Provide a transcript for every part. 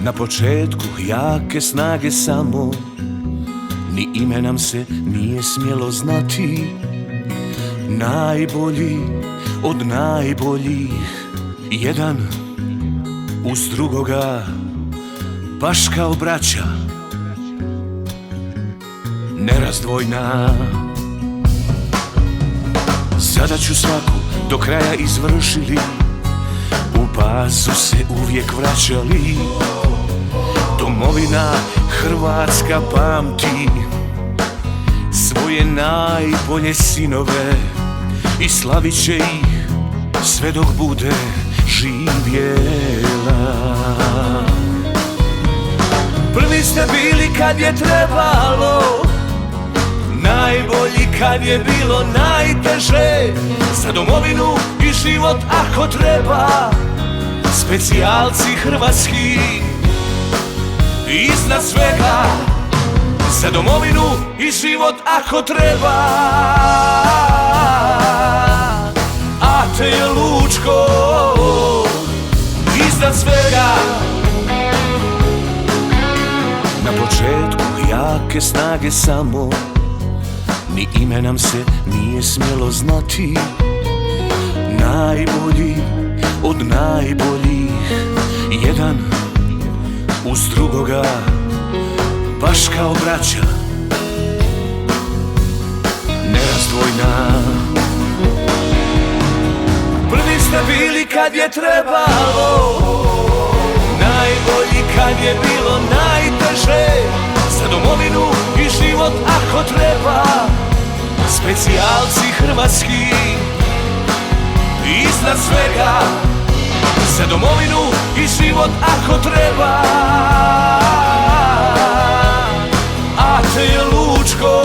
Na početku jake snage samo, ni ime nam se nije smjelo znati. Najbolji od najboljih, jedan uz drugoga, baš kao braća, nerazdvojna. Sada ću svaku do kraja izvršili, u bazu se uvijek vraćali. Domovina Hrvatska pamti svoje najbolje sinove i slavit će ih sve dok bude živjela. Prvi ste bili kad je trebalo, najbolji kad je bilo najteže. Za domovinu i život ako treba, specijalci hrvatski iznad svega. Za domovinu i život ako treba, Ate je Lučko iznad svega. Na početku jake snage samo, ni ime nam se nije smjelo znati. Najbolji od najboljih, jedan uz drugoga, baš kao braća, nerazdvojna. Prvi ste bili kad je trebalo, najbolji kad je bilo najteže. Za domovinu i život ako treba, specijalci hrvatski iznad svega. Za domovinu i život ako treba, Ate je Lučko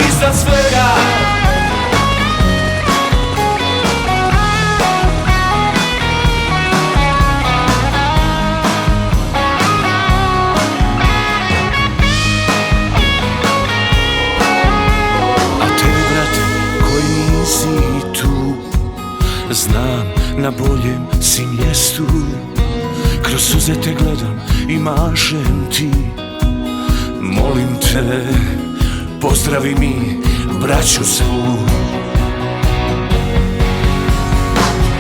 iznad svega. Znam, na boljem si mjestu, kroz suze te gledam i mašem ti. Molim te, pozdravi mi braću svu.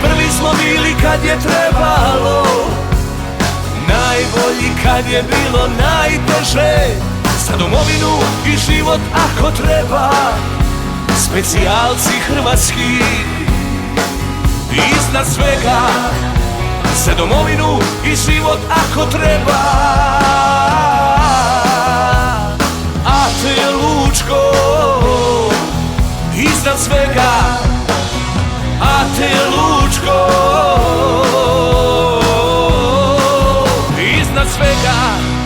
Prvi smo bili kad je trebalo, najbolji kad je bilo najteže. Za domovinu i život ako treba, specijalci hrvatski iznad svega. Za domovinu i život ako treba, Ate je Lučko iznad svega. Ate je Lučko iznad svega.